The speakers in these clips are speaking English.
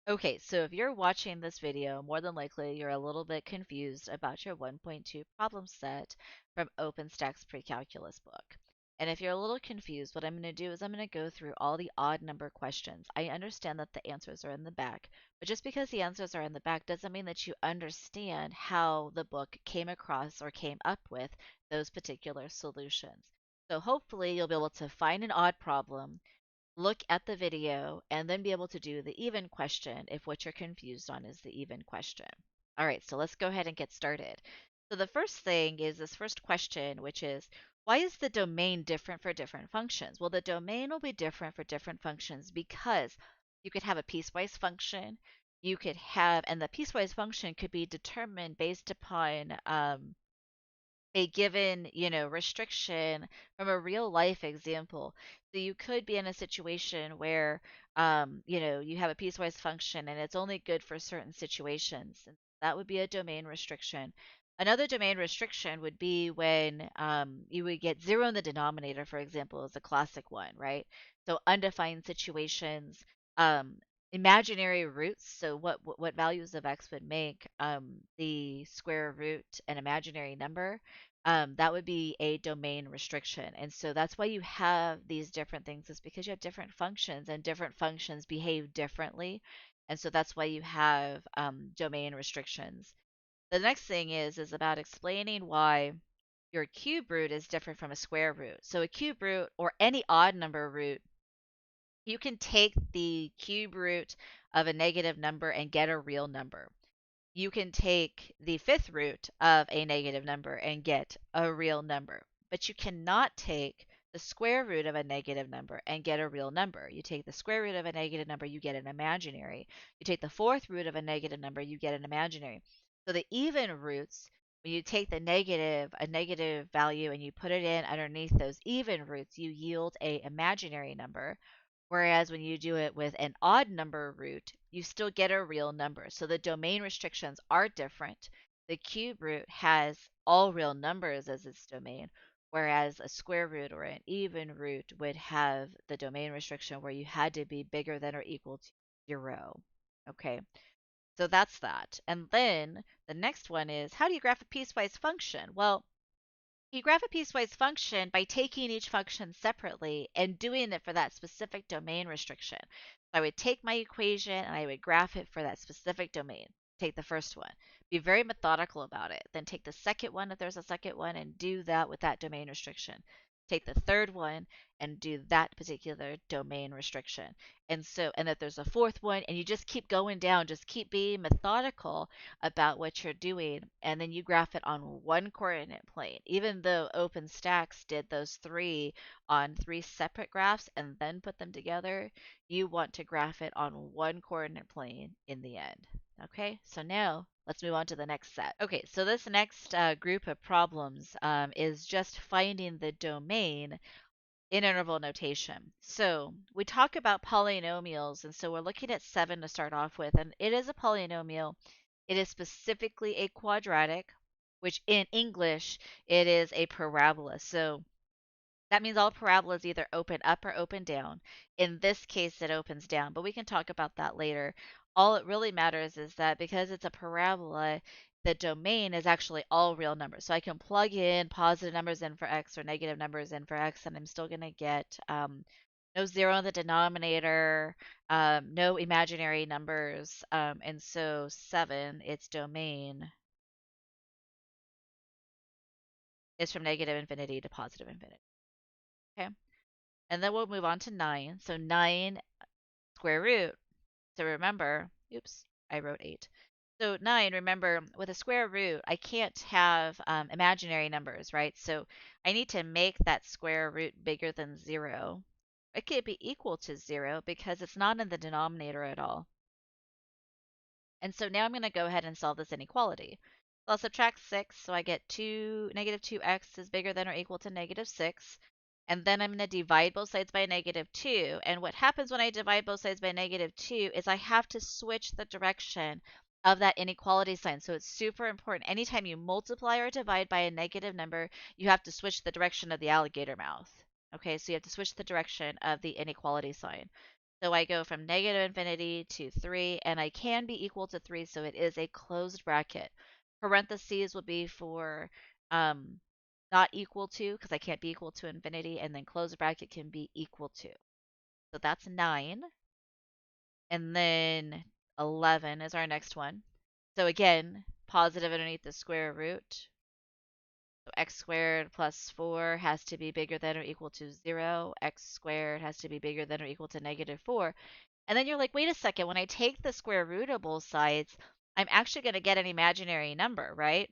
Okay, so if you're watching this video, more than likely you're a little bit confused about your 1.2 problem set from OpenStax Precalculus book. And if you're a little confused, what I'm going to do is I'm going to go through all the odd number questions. I understand that the answers are in the back, but just because the answers are in the back doesn't mean that you understand how the book came across or came up with those particular solutions. So hopefully you'll be able to find an odd problem, look at the video, and then be able to do the even question if what you're confused on is the even question. All right, so let's go ahead and get started. So the first thing is this first question, which is, why is the domain different for different functions? Well, the domain will be different for different functions because you could have a piecewise function, you could have, and the piecewise function could be determined based upon a given, restriction from a real life example. So you could be in a situation where, you have a piecewise function and it's only good for certain situations. And that would be a domain restriction. Another domain restriction would be when you would get zero in the denominator, for example, is a classic one, right? So undefined situations, um, imaginary roots. So what values of x would make the square root an imaginary number, that would be a domain restriction. And so that's why you have these different things, is because you have different functions and different functions behave differently. And so that's why you have domain restrictions. The next thing is about explaining why your cube root is different from a square root. So a cube root or any odd number root, you can take the cube root of a negative number and get a real number. You can take the fifth root of a negative number and get a real number. But you cannot take the square root of a negative number and get a real number. You take the square root of a negative number, you get an imaginary. You take the fourth root of a negative number, you get an imaginary. So the even roots, when you take a negative value, and you put it in underneath those even roots, you yield a imaginary number. Whereas when you do it with an odd number root, you still get a real number. So the domain restrictions are different. The cube root has all real numbers as its domain, whereas a square root or an even root would have the domain restriction where you had to be bigger than or equal to 0. Okay, so that's that. And then the next one is, how do you graph a piecewise function? Well, you graph a piecewise function by taking each function separately and doing it for that specific domain restriction. So I would take my equation and I would graph it for that specific domain. Take the first one, be very methodical about it. Then take the second one if there's a second one and do that with that domain restriction. Take the third one and do that particular domain restriction. And if there's a fourth one, and you just keep going down, just keep being methodical about what you're doing, and then you graph it on one coordinate plane. Even though OpenStax did those three on three separate graphs and then put them together, you want to graph it on one coordinate plane in the end. Okay, so now let's move on to the next set. Okay, so this next group of problems is just finding the domain in interval notation. So we talk about polynomials, and so we're looking at 7 to start off with, and it is a polynomial. It is specifically a quadratic, which in English it is a parabola. So that means all parabolas either open up or open down. In this case, it opens down, but we can talk about that later. All it really matters is that because it's a parabola, the domain is actually all real numbers. So I can plug in positive numbers in for x or negative numbers in for x, and I'm still going to get no zero in the denominator, no imaginary numbers. And so 7, its domain is from negative infinity to positive infinity. Okay. And then we'll move on to 9. So 9 square root. So remember, oops, I wrote 8. So 9, remember, with a square root, I can't have imaginary numbers, right? So I need to make that square root bigger than 0. It can't be equal to 0 because it's not in the denominator at all. And so now I'm going to go ahead and solve this inequality. So I'll subtract 6, so I get negative 2x is bigger than or equal to negative 6. And then I'm going to divide both sides by negative 2. And what happens when I divide both sides by negative 2 is I have to switch the direction of that inequality sign. So it's super important. Anytime you multiply or divide by a negative number, you have to switch the direction of the alligator mouth. Okay, so you have to switch the direction of the inequality sign. So I go from negative infinity to 3, and I can be equal to 3, so it is a closed bracket. Parentheses would be for um, not equal to, because I can't be equal to infinity, and then closed bracket can be equal to. So that's 9. And then 11 is our next one. So again, positive underneath the square root. So x squared plus 4 has to be bigger than or equal to 0. X squared has to be bigger than or equal to negative 4. And then you're like, wait a second, when I take the square root of both sides, I'm actually going to get an imaginary number, right?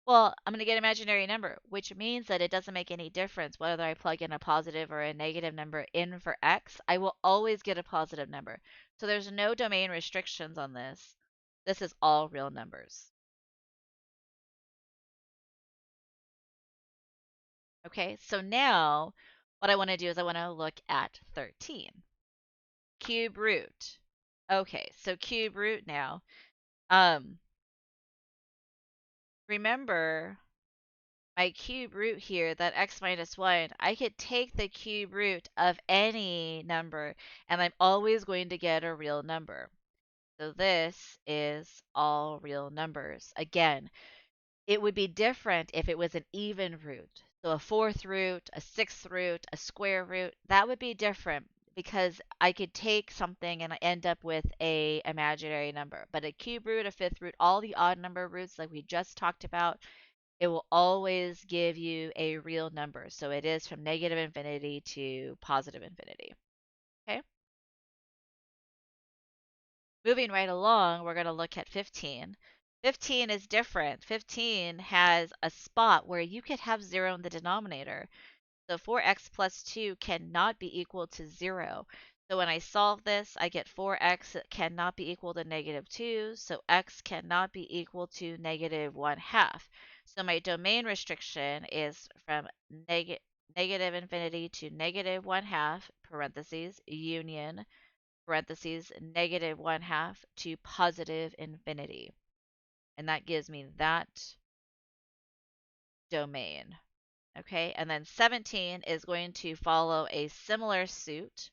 Well, I'm going to get an imaginary number, which means that it doesn't make any difference whether I plug in a positive or a negative number in for x. I will always get a positive number. So there's no domain restrictions on this. This is all real numbers. Okay, so now what I want to do is I want to look at 13. Cube root. Okay, so cube root now. Remember my cube root here, that x minus 1, I could take the cube root of any number, and I'm always going to get a real number. So this is all real numbers. Again, it would be different if it was an even root. So a fourth root, a sixth root, a square root, that would be different because I could take something and I end up with a imaginary number. But a cube root, a fifth root, all the odd number roots like we just talked about, it will always give you a real number. So it is from negative infinity to positive infinity. Okay. Moving right along, we're going to look at 15. 15 is different. 15 has a spot where you could have 0 in the denominator. So 4x plus 2 cannot be equal to 0. So when I solve this, I get 4x cannot be equal to negative 2. So x cannot be equal to negative 1/2. So my domain restriction is from negative infinity to negative 1/2, parentheses, union, parentheses, negative 1/2 to positive infinity. And that gives me that domain. Okay, and then 17 is going to follow a similar suit.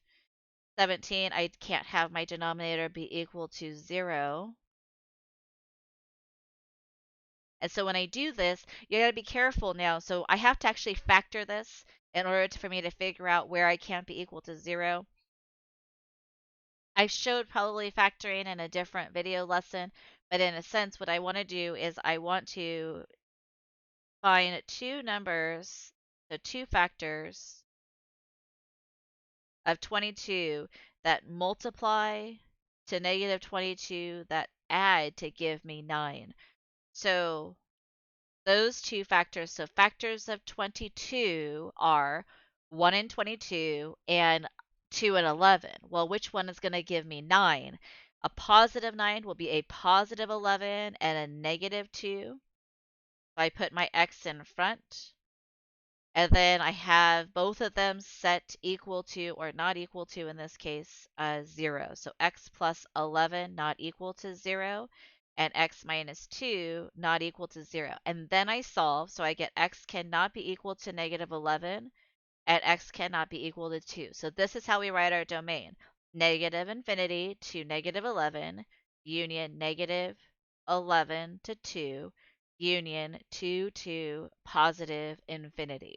17, I can't have my denominator be equal to 0. And so when I do this, you got to be careful now. So I have to actually factor this in order for me to figure out where I can't be equal to 0. I showed probably factoring in a different video lesson, but in a sense, what I want to do is I want to find two numbers, so two factors of 22 that multiply to negative 22 that add to give me 9. So those two factors, so factors of 22 are 1 and 22 and 2 and 11. Well, which one is going to give me 9? A positive 9 will be a positive 11 and a negative 2. So I put my x in front. And then I have both of them set equal to, or not equal to in this case, 0. So x plus 11 not equal to 0, and x minus 2 not equal to 0. And then I solve, so I get x cannot be equal to negative 11, and x cannot be equal to 2. So this is how we write our domain. Negative infinity to negative 11, union negative 11 to 2, union 2 to positive infinity.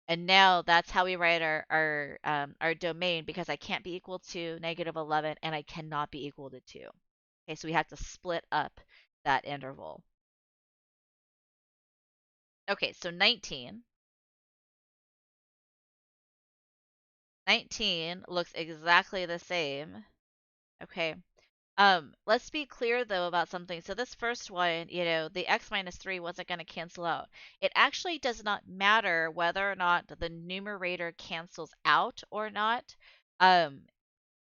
And now that's how we write our domain, because I can't be equal to negative 11 and I cannot be equal to 2. Okay, so we have to split up that interval. Okay, so 19. 19 looks exactly the same. Okay. Let's be clear though about something. So this first one, the x minus 3 wasn't going to cancel out. It actually does not matter whether or not the numerator cancels out or not.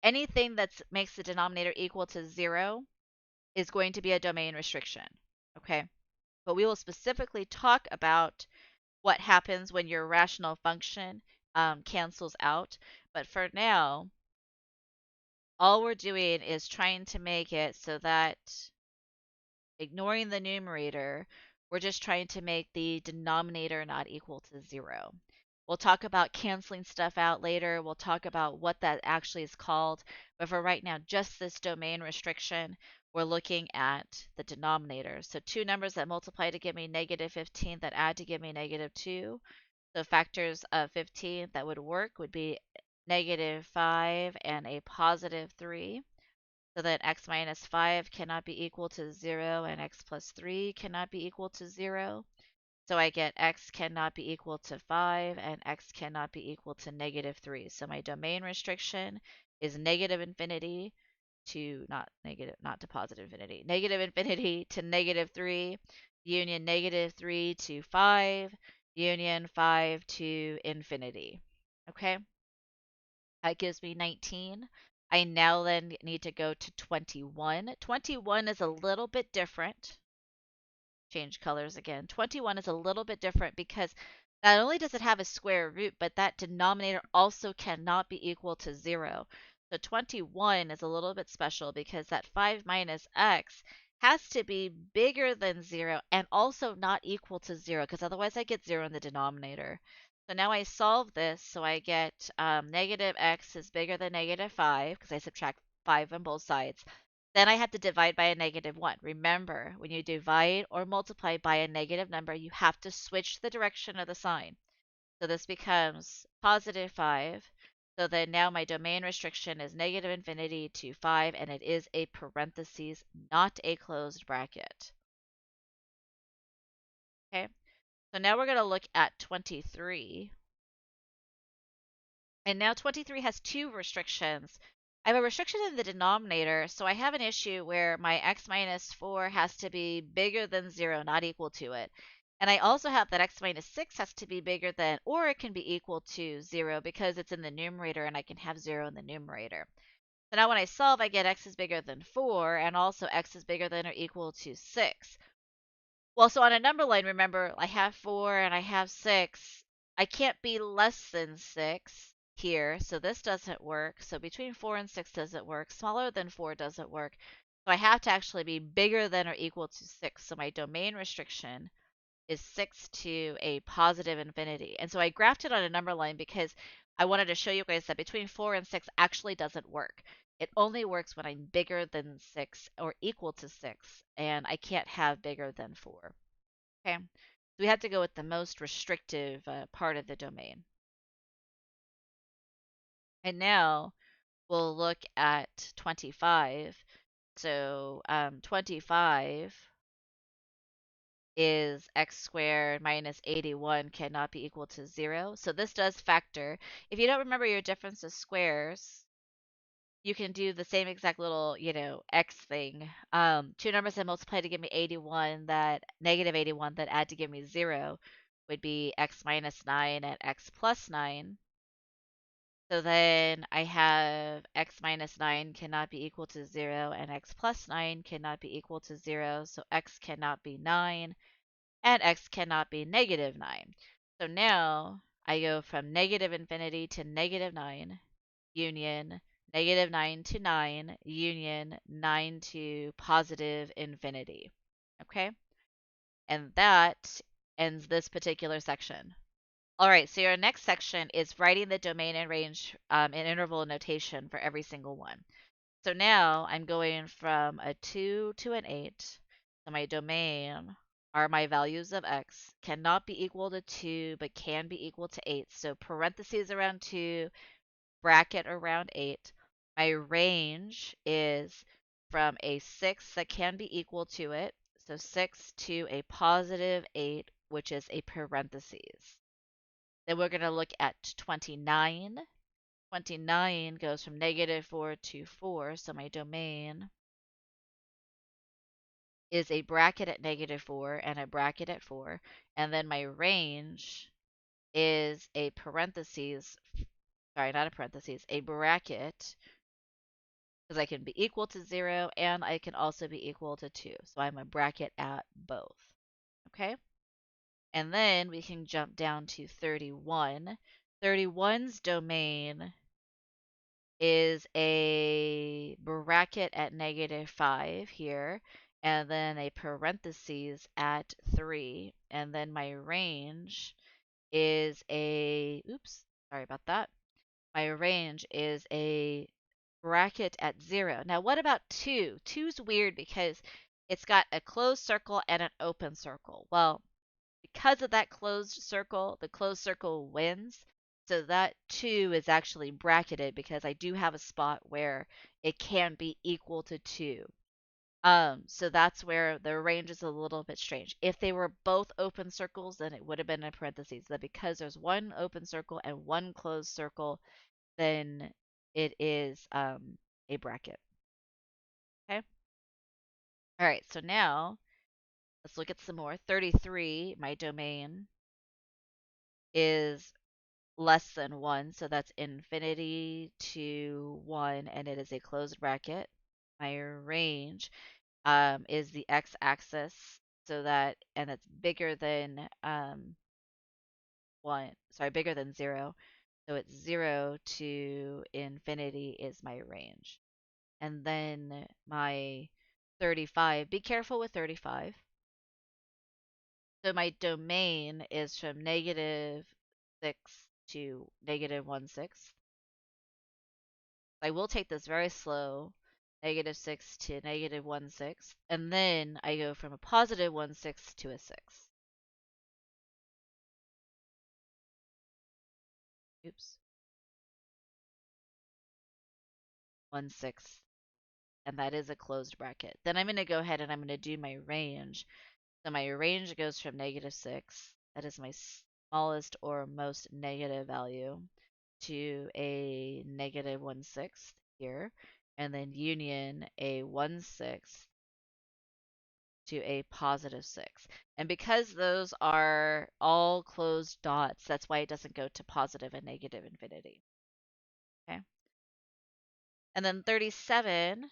Anything that makes the denominator equal to 0 is going to be a domain restriction. Okay. But we will specifically talk about what happens when your rational function cancels out. But for now, all we're doing is trying to make it so that, ignoring the numerator, we're just trying to make the denominator not equal to 0. We'll talk about canceling stuff out later. We'll talk about what that actually is called. But for right now, just this domain restriction, we're looking at the denominator. So two numbers that multiply to give me negative 15 that add to give me negative 2. So factors of 15 that would work would be negative 5 and a positive 3. So that x minus 5 cannot be equal to 0 and x plus 3 cannot be equal to 0. So I get x cannot be equal to 5 and x cannot be equal to negative 3. So my domain restriction is negative infinity to not to positive infinity. Negative infinity to negative 3, union negative 3 to 5, union 5 to infinity. Okay? That gives me 19. I now then need to go to 21. 21 is a little bit different. Change colors again. 21 is a little bit different because not only does it have a square root, but that denominator also cannot be equal to 0. So 21 is a little bit special because that 5 minus x has to be bigger than 0 and also not equal to 0 because otherwise I get 0 in the denominator. So now I solve this, so I get negative x is bigger than negative 5 because I subtract 5 on both sides. Then I have to divide by a negative 1. Remember, when you divide or multiply by a negative number, you have to switch the direction of the sign. So this becomes positive 5. So then now my domain restriction is negative infinity to 5, and it is a parentheses, not a closed bracket. Okay, so now we're going to look at 23. And now 23 has two restrictions. I have a restriction in the denominator, so I have an issue where my x minus 4 has to be bigger than 0, not equal to it. And I also have that x minus 6 has to be bigger than, or it can be equal to 0 because it's in the numerator and I can have 0 in the numerator. So now when I solve, I get x is bigger than 4 and also x is bigger than or equal to 6. Well, so on a number line, remember, I have 4 and I have 6. I can't be less than 6 here, so this doesn't work. So between 4 and 6 doesn't work. Smaller than 4 doesn't work. So I have to actually be bigger than or equal to 6. So my domain restriction is 6 to a positive infinity. And so I graphed it on a number line because I wanted to show you guys that between 4 and 6 actually doesn't work. It only works when I'm bigger than 6 or equal to 6, and I can't have bigger than 4. Okay, so we have to go with the most restrictive part of the domain. And now we'll look at 25. So 25 is x squared minus 81 cannot be equal to 0. So this does factor. If you don't remember your difference of squares, you can do the same exact little, x thing. Two numbers that multiply to give me 81 that negative 81 that add to give me 0 would be x minus 9 and x plus 9. So then I have x minus 9 cannot be equal to 0 and x plus 9 cannot be equal to 0. So x cannot be 9 and x cannot be negative 9. So now I go from negative infinity to negative 9, union negative 9 to 9, union 9 to positive infinity. Okay? And that ends this particular section. All right, so your next section is writing the domain and range in interval notation for every single one. So now I'm going from a 2 to an 8. So my domain are my values of x, cannot be equal to 2, but can be equal to 8. So parentheses around 2, bracket around 8. My range is from a 6 that can be equal to it, so 6 to a positive 8, which is a parentheses. Then we're going to look at 29. 29 goes from negative 4 to 4, so my domain is a bracket at negative 4 and a bracket at 4. And then my range is a parentheses, sorry, not a parentheses, a bracket, because I can be equal to 0 and I can also be equal to 2. So I'm a bracket at both. Okay? And then we can jump down to 31. 31's domain is a bracket at negative 5 here, and then a parentheses at 3, and then my range is oops, sorry about that. My range is a bracket at 0. Now, what about 2? 2's weird because it's got a closed circle and an open circle. Well, because of that closed circle, the closed circle wins. So that 2 is actually bracketed because I do have a spot where it can be equal to 2. So that's where the range is a little bit strange. If they were both open circles, then it would have been in parentheses. But because there's one open circle and one closed circle, then it is a bracket. Okay. All right. So now let's look at some more. 33, my domain is less than 1, so that's infinity to 1, and it is a closed bracket. My range is the x-axis, so that, and it's bigger than 1, sorry, bigger than 0. So it's 0 to infinity is my range. And then my 35, be careful with 35. So my domain is from -6 to -1/6. I will take this very slow, -6 to -1/6, and then I go from a +1/6 to a 6. Oops, 1/6, and that is a closed bracket. Then I'm going to go ahead and I'm going to do my range. So my range goes from -6, that is my smallest or most negative value, to a -1/6 here, and then union a 1/6 to a +6. And because those are all closed dots, that's why it doesn't go to positive and negative infinity. Okay. And then 37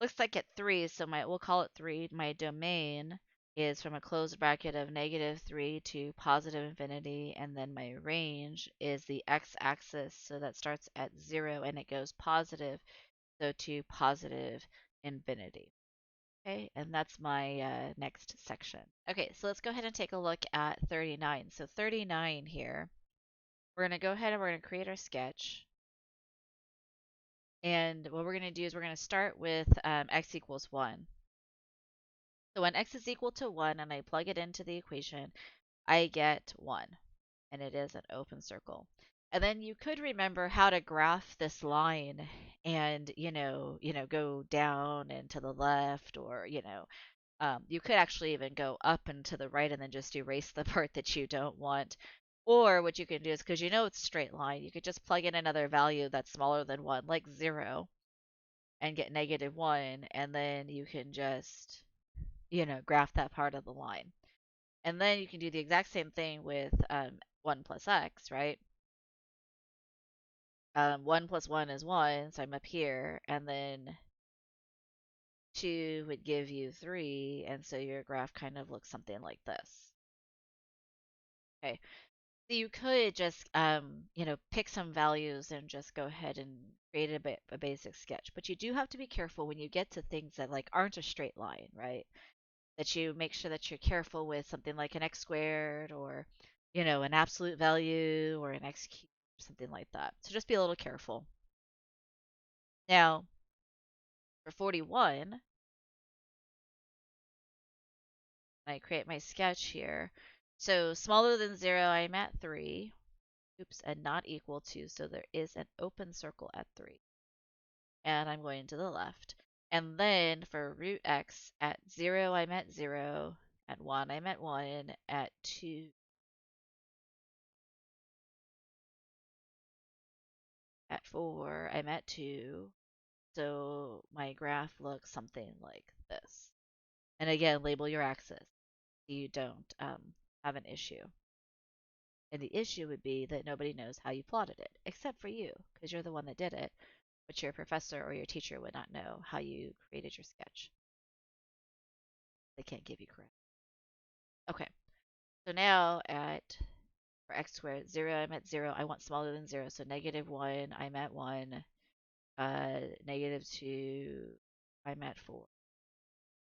looks like at 3, so we'll call it 3. My domain is from a closed bracket of -3 to positive infinity, and then my range is the x-axis, so that starts at 0 and it goes positive, so to positive infinity. Okay, and that's my next section. Okay, so let's go ahead and take a look at 39. So 39 here, we're going to go ahead and we're going to create our sketch. And what we're going to do is we're going to start with x equals 1. So when x is equal to 1 and I plug it into the equation, I get 1. And it is an open circle. And then you could remember how to graph this line and, go down and to the left, or, you could actually even go up and to the right and then just erase the part that you don't want. Or what you can do is, because it's a straight line, you could just plug in another value that's smaller than 1, like 0, and get -1, and then you can just, graph that part of the line. And then you can do the exact same thing with 1 plus x, right? 1 plus 1 is 1, so I'm up here, and then 2 would give you 3, and so your graph kind of looks something like this. Okay, so you could just, pick some values and just go ahead and create a basic sketch. But you do have to be careful when you get to things that like aren't a straight line, right? That you make sure that you're careful with something like an x squared, or, an absolute value, or an x cubed, or something like that. So just be a little careful. Now, for 41, I create my sketch here. So smaller than 0, I'm at 3. Oops, and not equal to, so there is an open circle at 3. And I'm going to the left. And then for root x, at 0, I'm at 0. At 1, I'm at 1. At 2, at 4, I'm at 2. So my graph looks something like this. And again, label your axis so you don't have an issue. And the issue would be that nobody knows how you plotted it, except for you, because you're the one that did it, but your professor or your teacher would not know how you created your sketch. They can't give you credit. Okay, so now for x squared, 0, I'm at 0. I want smaller than 0, so -1, I'm at 1. -2, I'm at 4.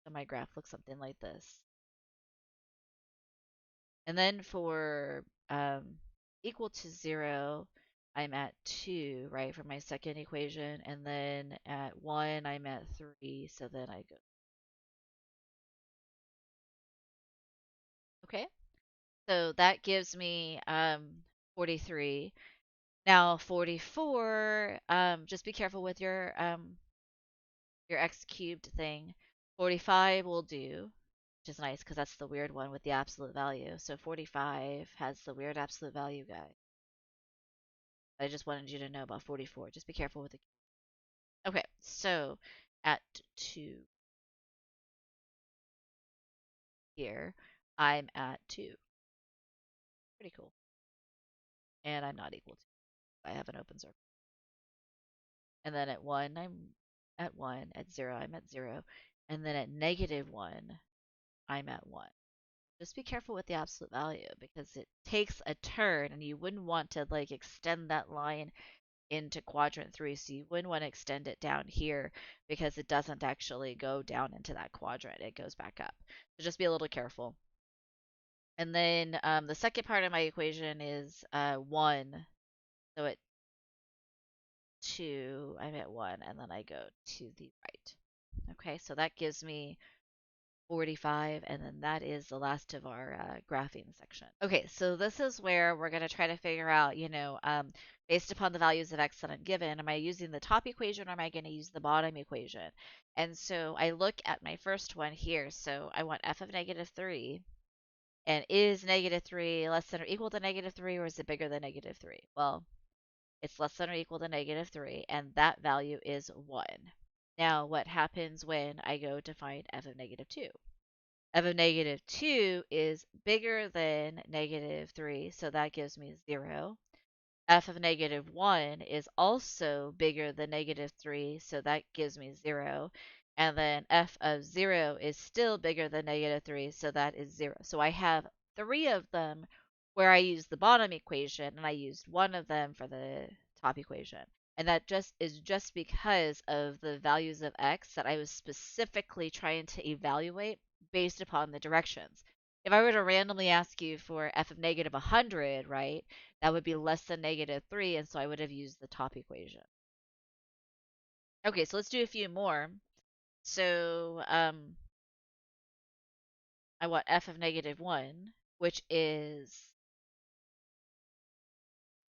So my graph looks something like this. And then for equal to 0, I'm at 2, right, for my second equation. And then at 1, I'm at 3. So then I go, okay. So that gives me 43. Now 44, just be careful with your x cubed thing. 45 will do, which is nice because that's the weird one with the absolute value. So 45 has the weird absolute value guy. I just wanted you to know about 44. Just be careful with it. Okay, so at 2 here, I'm at 2. Pretty cool. And I'm not equal to. I have an open circle. And then at 1, I'm at 1. At 0, I'm at 0. And then at negative 1, I'm at 1. Just be careful with the absolute value because it takes a turn and you wouldn't want to like extend that line into quadrant 3, so you wouldn't want to extend it down here because it doesn't actually go down into that quadrant. It goes back up. So just be a little careful. And then the second part of my equation is 1. So at 2, I'm at 1, and then I go to the right. Okay, so that gives me 45, and then that is the last of our graphing section. Okay, so this is where we're going to try to figure out, based upon the values of x that I'm given, am I using the top equation or am I going to use the bottom equation? And so I look at my first one here. So I want f of negative 3. And is negative 3 less than or equal to negative 3, or is it bigger than negative 3? Well, it's less than or equal to negative 3, and that value is 1. Now, what happens when I go to find f of negative 2? F of negative 2 is bigger than negative 3, so that gives me 0. F of negative 1 is also bigger than negative 3, so that gives me 0. And then f of 0 is still bigger than negative 3, so that is 0. So I have 3 of them where I use the bottom equation, and I used 1 of them for the top equation. And that just is just because of the values of x that I was specifically trying to evaluate based upon the directions. If I were to randomly ask you for f of negative 100, right, that would be less than negative 3, and so I would have used the top equation. Okay, so let's do a few more. So I want f of negative 1, which is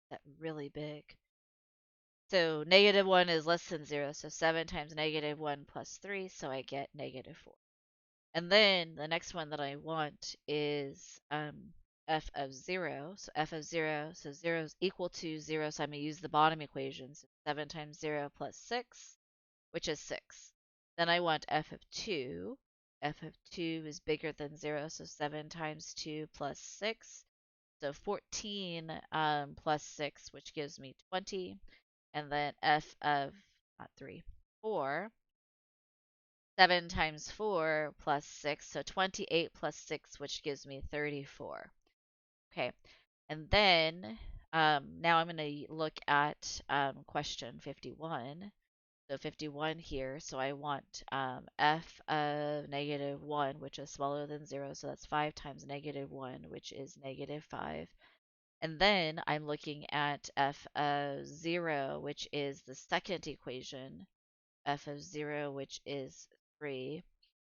that really big. So negative 1 is less than 0, so 7 times negative 1 plus 3, so I get negative 4. And then the next one that I want is f of 0. So f of 0, so 0 is equal to 0, so I'm going to use the bottom equation. So 7 times 0 plus 6, which is 6. Then I want f of 2. F of 2 is bigger than 0, so 7 times 2 plus 6. So 14 plus 6, which gives me 20. And then f of, not 3, 4. 7 times 4 plus 6, so 28 plus 6, which gives me 34. Okay, and then now I'm going to look at question 51. So 51 here, so I want f of negative 1, which is smaller than 0, so that's 5 times negative 1, which is negative 5. And then I'm looking at f of 0, which is the second equation, f of 0, which is 3.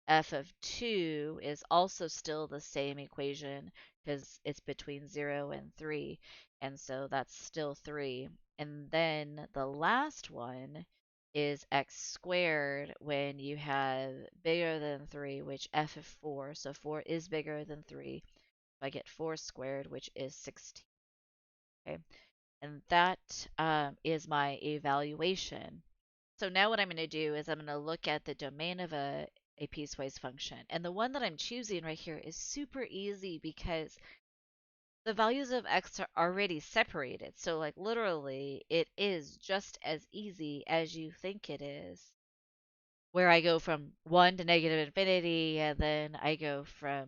F of 2 is also still the same equation because it's between 0 and 3, and so that's still 3. And then the last one is x squared when you have bigger than 3, which f of 4, so 4 is bigger than 3. So I get 4 squared, which is 16. Okay, and that is my evaluation. So now what I'm going to do is I'm going to look at the domain of a piecewise function. And the one that I'm choosing right here is super easy because the values of x are already separated. So like literally it is just as easy as you think it is. Where I go from 1 to negative infinity and then I go from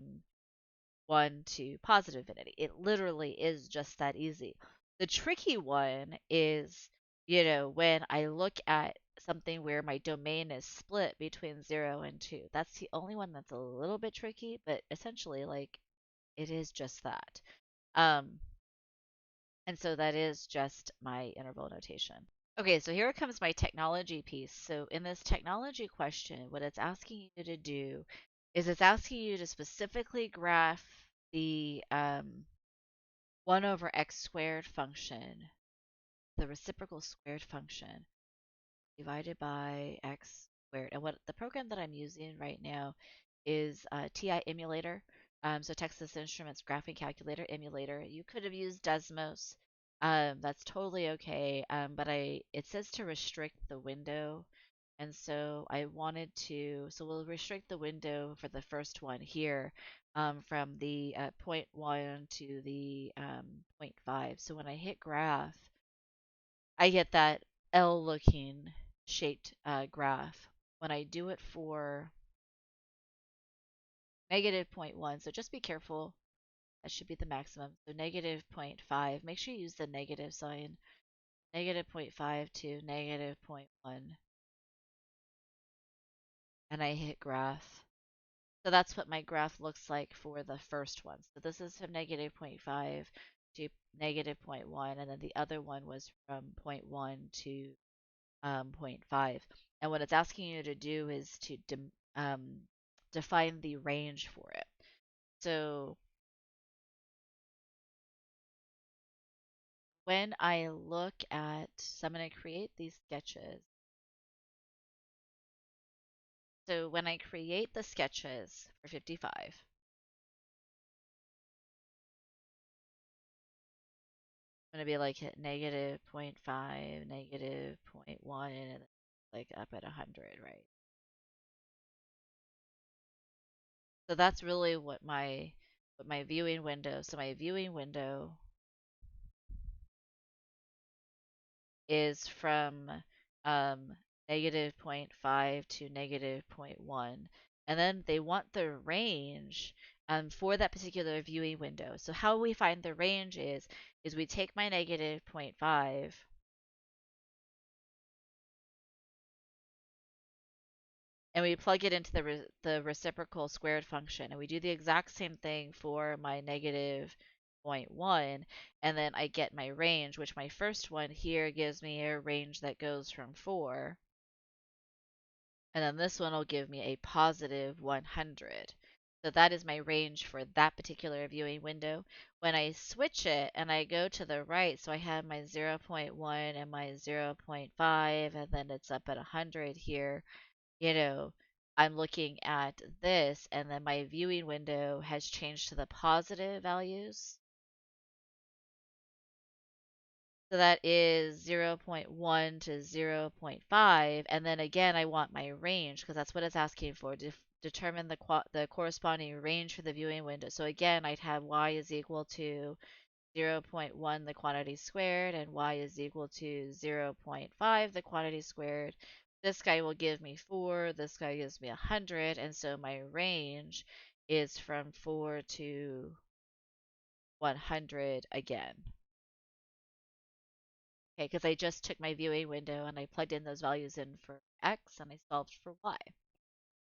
1 to positive infinity. It literally is just that easy. The tricky one is, when I look at something where my domain is split between 0 and 2. That's the only one that's a little bit tricky, but essentially, like, It is just that. Um, and so that is just my interval notation. Okay, so here comes my technology piece. So in this technology question, what it's asking you to do is it's asking you to specifically graph the 1 over x squared function, the reciprocal squared function, divided by x squared. And what the program that I'm using right now is TI emulator. So Texas Instruments graphing calculator emulator. You could have used Desmos. That's totally okay. But it says to restrict the window. And so I wanted to, so we'll restrict the window for the first one here from the zero point 0.1 to the zero point 0.5. So when I hit graph, I get that L looking shaped graph. When I do it for negative zero point 0.1, so just be careful. That should be the maximum. So negative zero point 0.5, make sure you use the negative sign. Negative zero point 0.5 to negative zero point 0.1. And I hit graph. So that's what my graph looks like for the first one. So this is from negative zero point 0.5 to negative zero point 0.1, and then the other one was from zero point 0.1 to zero point 0.5. And what it's asking you to do is to define the range for it. So when I look at, so I'm going to create these sketches. So when I create the sketches for 55, I'm going to be like at negative zero point 0.5, negative zero point 0.1, and like up at 100, right? So that's really what my viewing window. So my viewing window is from negative zero point 0.5 to negative zero point 0.1. And then they want the range for that particular viewing window. So how we find the range is we take my negative zero point 0.5 and we plug it into the reciprocal squared function. And we do the exact same thing for my negative zero point 0.1. And then I get my range, which my first one here gives me a range that goes from 4. And then this one will give me a positive 100. So that is my range for that particular viewing window. When I switch it and I go to the right, so I have my 0 0.1 and my 0 0.5, and then it's up at 100 here, you know, I'm looking at this, and then my viewing window has changed to the positive values. So that is 0 0.1 to 0 0.5. And then again, I want my range because that's what it's asking for. Determine the corresponding range for the viewing window. So again, I'd have y is equal to 0 0.1 the quantity squared and y is equal to 0 0.5 the quantity squared. This guy will give me 4. This guy gives me 100. And so my range is from 4 to 100 again. Okay, because I just took my viewing window and I plugged in those values in for X and I solved for Y.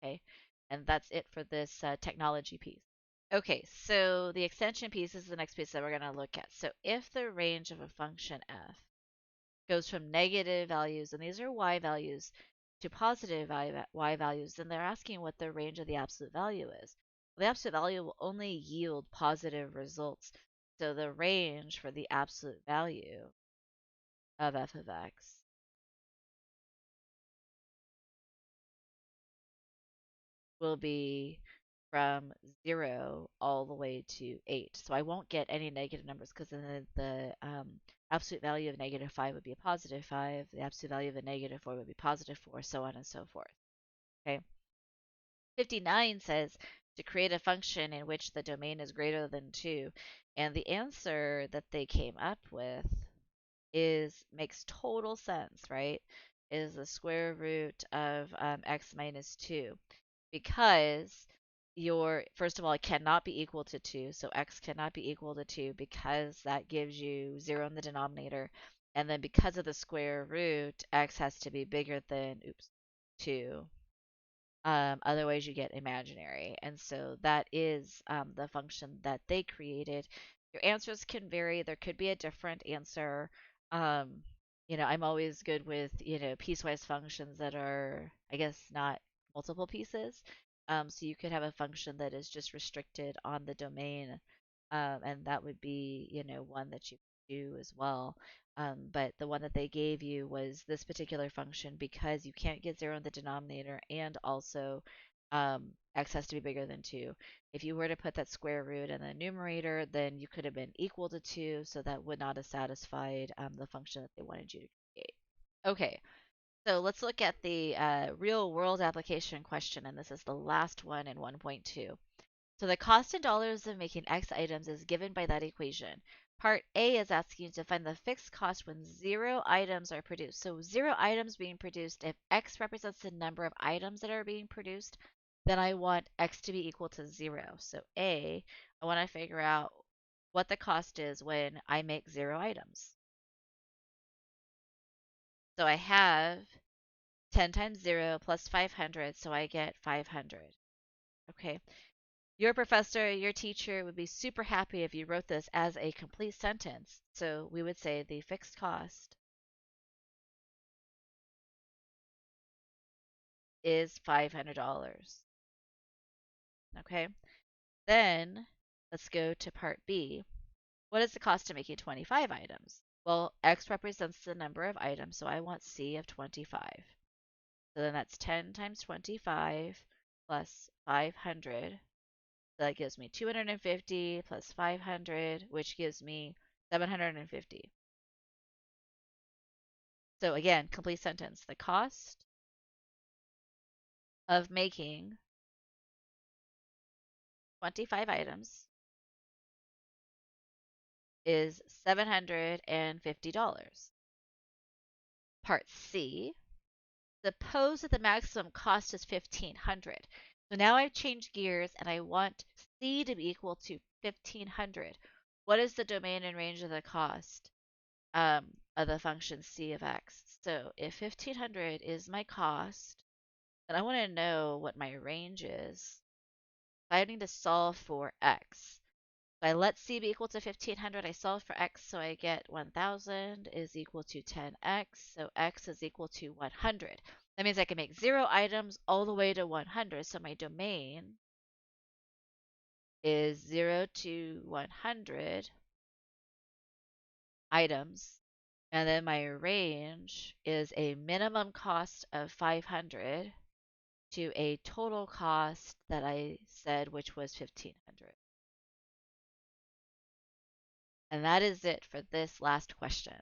Okay, and that's it for this technology piece. Okay, so the extension piece is the next piece that we're going to look at. So if the range of a function f goes from negative values, and these are y values, to positive y values, then they're asking what the range of the absolute value is. Well, the absolute value will only yield positive results. So the range for the absolute value of f of x will be from 0 all the way to 8. So I won't get any negative numbers because then the absolute value of negative 5 would be a positive 5. The absolute value of a negative 4 would be positive 4, so on and so forth. Okay. 59 says to create a function in which the domain is greater than 2. And the answer that they came up with makes total sense, right? Is the square root of x minus 2 because first of all, it cannot be equal to 2. So x cannot be equal to 2 because that gives you 0 in the denominator. And then because of the square root, x has to be bigger than, 2. Otherwise, you get imaginary. And so that is the function that they created. Your answers can vary. There could be a different answer. Um, I'm always good with, piecewise functions that are, I guess, not multiple pieces. So you could have a function that is just restricted on the domain, and that would be, one that you could do as well. But the one that they gave you was this particular function because you can't get 0 in the denominator, and also x has to be bigger than 2. If you were to put that square root in the numerator, then you could have been equal to 2, so that would not have satisfied the function that they wanted you to create. Okay, so let's look at the real world application question, and this is the last one in 1.2. So the cost in dollars of making X items is given by that equation. Part A is asking you to find the fixed cost when 0 items are produced. So 0 items being produced, if X represents the number of items that are being produced, then I want X to be equal to 0. So A, I want to figure out what the cost is when I make 0 items. So I have 10 times 0 plus 500, so I get 500. Okay. Your professor, your teacher would be super happy if you wrote this as a complete sentence. So we would say the fixed cost is $500. Okay. Then let's go to part B. What is the cost of making 25 items? Well, X represents the number of items, so I want C of 25. So then that's 10 times 25 plus 500. So that gives me 250 plus 500, which gives me 750. So again, complete sentence. The cost of making 25 items is $750. Part C, suppose that the maximum cost is 1500. So now I've changed gears and I want C to be equal to 1500. What is the domain and range of the cost of the function C of X? So if 1500 is my cost, then I want to know what my range is. I need to solve for X. So I let C be equal to 1500. I solve for X, so I get 1000 is equal to 10X. So X is equal to 100. That means I can make 0 items all the way to 100. So my domain is 0 to 100 items. And then my range is a minimum cost of 500 to a total cost that I said, which was 1500. And that is it for this last question.